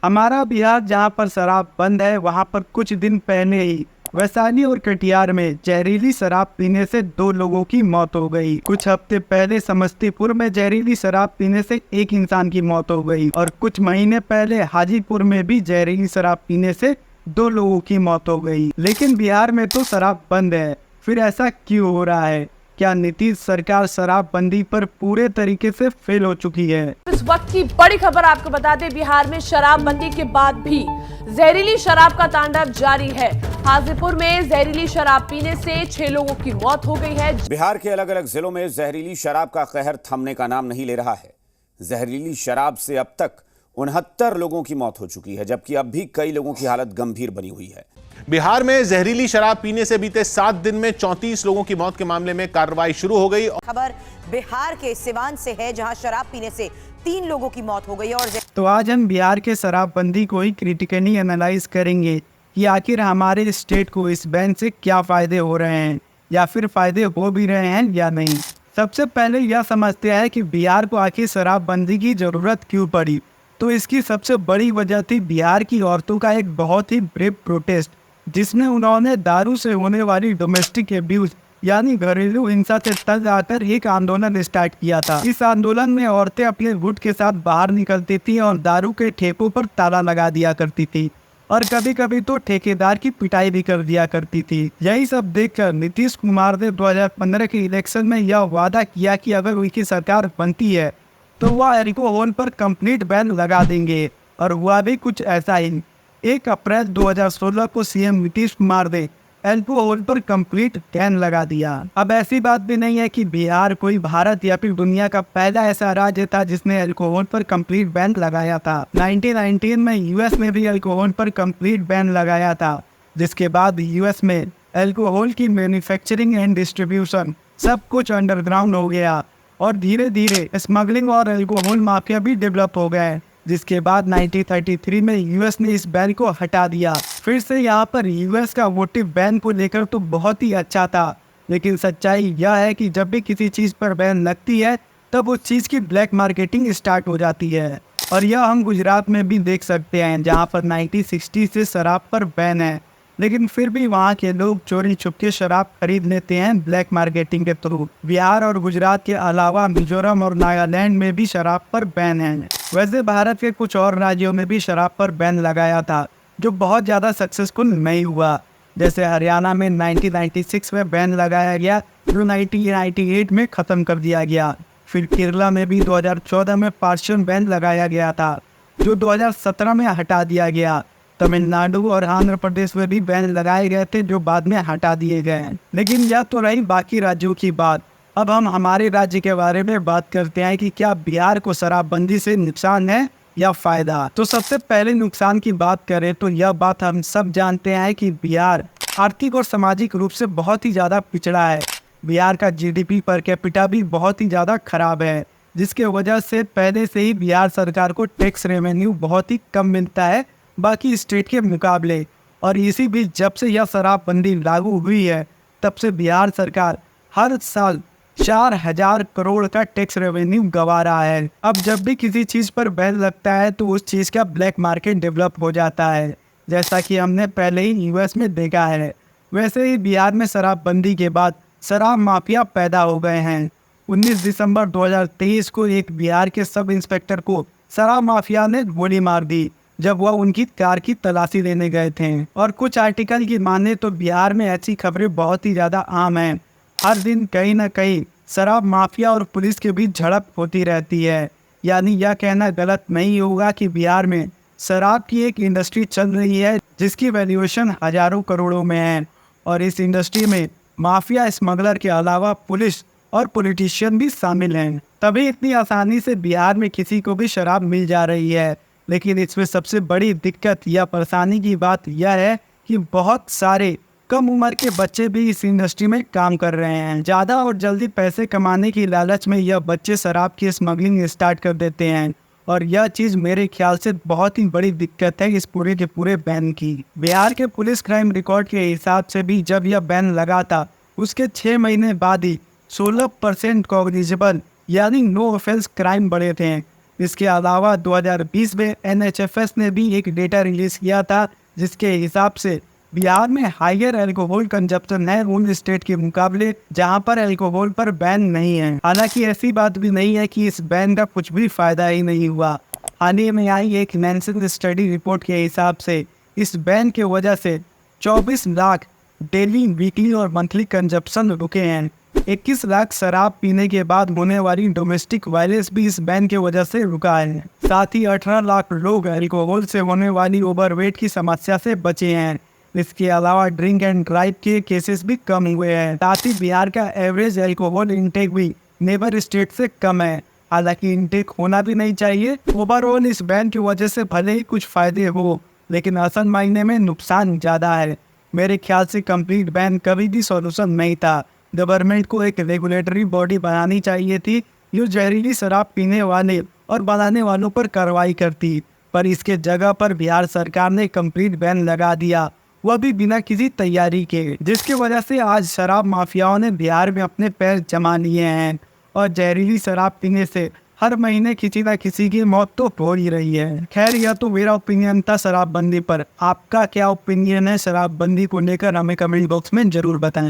हमारा बिहार जहाँ पर शराब बंद है, वहाँ पर कुछ दिन पहले ही वैशाली और कटिहार में जहरीली शराब पीने से 2 लोगों की मौत हो गई। कुछ हफ्ते पहले समस्तीपुर में जहरीली शराब पीने से 1 इंसान की मौत हो गई और कुछ महीने पहले हाजीपुर में भी जहरीली शराब पीने से 2 लोगों की मौत हो गई। लेकिन बिहार में तो शराब बंद है, फिर ऐसा क्यों हो रहा है? क्या नीतीश सरकार शराबबंदी पर पूरे तरीके से फेल हो चुकी है? इस वक्त की बड़ी खबर आपको बता दें, बिहार में शराबबंदी के बाद भी जहरीली शराब का तांडव जारी है। हाजीपुर में जहरीली शराब पीने से 6 लोगों की मौत हो गई है। बिहार के अलग अलग जिलों में जहरीली शराब का कहर थमने का नाम नहीं ले रहा है। जहरीली शराब से अब तक 69 लोगों की मौत हो चुकी है, जबकि अब भी कई लोगों की हालत गंभीर बनी हुई है। बिहार में जहरीली शराब पीने से बीते 7 दिन में 34 लोगों की मौत के मामले में कार्रवाई शुरू हो गई। खबर बिहार के सिवान से है, जहां शराब पीने से 3 लोगों की मौत हो गई। और तो आज हम बिहार के शराबबंदी को ही क्रिटिकली एनालाइज करेंगे कि आखिर हमारे स्टेट को इस बैन से क्या फायदे हो रहे हैं या फिर फायदे हो भी रहे हैं या नहीं। सबसे पहले यह समझते हैं कि बिहार को आखिर शराबबंदी की जरूरत क्यों पड़ी। तो इसकी सबसे बड़ी वजह थी बिहार की औरतों का एक बहुत ही ब्रेव प्रोटेस्ट, जिसमें उन्होंने दारू से होने वाली डोमेस्टिक एब्यूज यानी घरेलू हिंसा से तंग आकर एक आंदोलन स्टार्ट किया था। इस आंदोलन में औरतें अपने गुट के साथ बाहर निकलती थी और दारू के ठेकों पर ताला लगा दिया करती थी और कभी कभी तो ठेकेदार की पिटाई भी कर दिया करती थी। यही सब देखकर नीतीश कुमार ने 2015 के इलेक्शन में यह वादा किया कि अगर उनकी सरकार बनती है तो वह अल्कोहल पर कंप्लीट बैन लगा देंगे, और हुआ भी कुछ ऐसा ही। 1 अप्रैल 2016 को सीएम नीतीश कुमार ने अल्कोहल पर कंप्लीट बैन लगा दिया। अब ऐसी बात भी नहीं है कि बिहार कोई भारत या फिर दुनिया का पहला ऐसा राज्य था जिसने अल्कोहल पर कंप्लीट बैन लगाया था। 1919 में यूएस ने भी अल्कोहल पर कंप्लीट बैन लगाया था, जिसके बाद यूएस में अल्कोहल की मैन्युफैक्चरिंग एंड डिस्ट्रीब्यूशन सब कुछ अंडरग्राउंड हो गया और धीरे धीरे स्मगलिंग और अल्कोहल माफिया भी डेवलप हो गए, जिसके बाद 1933 में यूएस ने इस बैन को हटा दिया। फिर से यहाँ पर यूएस का वोटिव बैन को लेकर तो बहुत ही अच्छा था, लेकिन सच्चाई यह है कि जब भी किसी चीज़ पर बैन लगती है तब उस चीज़ की ब्लैक मार्केटिंग स्टार्ट हो जाती है। और यह हम गुजरात में भी देख सकते हैं, जहाँ पर 1960 से शराब पर बैन है, लेकिन फिर भी वहाँ के लोग चोरी छुपके शराब खरीद लेते हैं ब्लैक मार्केटिंग के थ्रू। बिहार और गुजरात के अलावा मिजोरम और नागालैंड में भी शराब पर बैन है। वैसे भारत के कुछ और राज्यों में भी शराब पर बैन लगाया था, जो बहुत ज़्यादा सक्सेसफुल नहीं हुआ। जैसे हरियाणा में 1996 में बैन लगाया गया, जो 1998 में ख़त्म कर दिया गया। फिर केरला में भी 2014 में पार्शियल बैन लगाया गया था, जो 2017 में हटा दिया गया। तमिलनाडु और आंध्र प्रदेश में भी बैन लगाए गए थे, जो बाद में हटा दिए गए। लेकिन यह तो रही बाकी राज्यों की बात। अब हम हमारे राज्य के बारे में बात करते हैं कि क्या बिहार को शराबबंदी से नुकसान है या फायदा। तो सबसे पहले नुकसान की बात करें तो यह बात हम सब जानते हैं कि बिहार आर्थिक और सामाजिक रूप से बहुत ही ज़्यादा पिछड़ा है। बिहार का जीडीपी पर कैपिटा भी बहुत ही ज़्यादा खराब है, जिसके वजह से पहले से ही बिहार सरकार को टैक्स रेवेन्यू बहुत ही कम मिलता है बाकी स्टेट के मुकाबले। और इसी बीच जब से यह शराबबंदी लागू हुई है, तब से बिहार सरकार हर साल 4000 करोड़ का टैक्स रेवेन्यू गंवा रहा है। अब जब भी किसी चीज़ पर बैन लगता है तो उस चीज़ का ब्लैक मार्केट डेवलप हो जाता है, जैसा कि हमने पहले ही यूएस में देखा है। वैसे ही बिहार में शराबबंदी के बाद शराब माफिया पैदा हो गए हैं। 19 दिसंबर 2023 को एक बिहार के सब इंस्पेक्टर को शराब माफिया ने गोली मार दी, जब वह उनकी कार की तलाशी लेने गए थे। और कुछ आर्टिकल की माने तो बिहार में ऐसी खबरें बहुत ही ज़्यादा आम हैं। हर दिन कहीं ना कहीं शराब माफिया और पुलिस के बीच झड़प होती रहती है। यानी यह कहना गलत नहीं होगा कि बिहार में शराब की एक इंडस्ट्री चल रही है, जिसकी वैल्यूएशन हजारों करोड़ों में है। और इस इंडस्ट्री में माफिया स्मगलर के अलावा पुलिस और पॉलिटिशियन भी शामिल हैं। तभी इतनी आसानी से बिहार में किसी को भी शराब मिल जा रही है। लेकिन इसमें सबसे बड़ी दिक्कत या परेशानी की बात यह है कि बहुत सारे कम उम्र के बच्चे भी इस इंडस्ट्री में काम कर रहे हैं। ज़्यादा और जल्दी पैसे कमाने की लालच में यह बच्चे शराब की स्मगलिंग स्टार्ट कर देते हैं, और यह चीज़ मेरे ख्याल से बहुत ही बड़ी दिक्कत है इस पूरे के पूरे बैन की। बिहार के पुलिस क्राइम रिकॉर्ड के हिसाब से भी जब यह बैन लगा था, उसके 6 महीने बाद ही 16% कॉग्निजेबल यानी नो ऑफेंस क्राइम बढ़े थे, इसके अलावा 2020 में NHFS ने भी एक डेटा रिलीज किया था, जिसके हिसाब से बिहार में हाइयर अल्कोहल कंजप्शन है उन स्टेट के मुकाबले जहां पर अल्कोहल पर बैन नहीं है। हालांकि ऐसी बात भी नहीं है कि इस बैन का कुछ भी फायदा ही नहीं हुआ। हाल ही में आई एक नैनसन स्टडी रिपोर्ट के हिसाब से इस बैन के वजह से 24 लाख डेली, वीकली और मंथली कंजप्शन रुके हैं। 21 लाख शराब पीने के बाद होने वाली डोमेस्टिक वायलेंस भी इस बैन की वजह से रुका है। साथ ही 18 लाख लोग अल्कोहल से होने वाली ओवरवेट की समस्या से बचे हैं। इसके अलावा ड्रिंक एंड ड्राइव के केसेस भी कम हुए हैं। साथ ही बिहार का एवरेज अल्कोहल इंटेक भी नेबर स्टेट से कम है। हालांकि इंटेक होना भी नहीं चाहिए। ओवरऑल इस बैन की वजह से भले ही कुछ फायदे हो, लेकिन असल मायने में नुकसान ज़्यादा है। मेरे ख्याल से कंप्लीट बैन कभी भी सॉल्यूशन नहीं था। गवर्नमेंट को एक रेगुलेटरी बॉडी बनानी चाहिए थी जो जहरीली शराब पीने वाले और बनाने वालों पर कार्रवाई करती, पर इसके जगह पर बिहार सरकार ने कंप्लीट बैन लगा दिया, वह भी बिना किसी तैयारी के, जिसकी वजह से आज शराब माफियाओं ने बिहार में अपने पैर जमा लिए हैं और जहरीली शराब पीने से हर महीने किसी न किसी की मौत तो हो ही रही है। खैर, यह तो मेरा ओपिनियन था शराबबंदी पर। आपका क्या ओपिनियन है शराबबंदी को लेकर, हमें कमेंट बॉक्स में जरूर बताएं।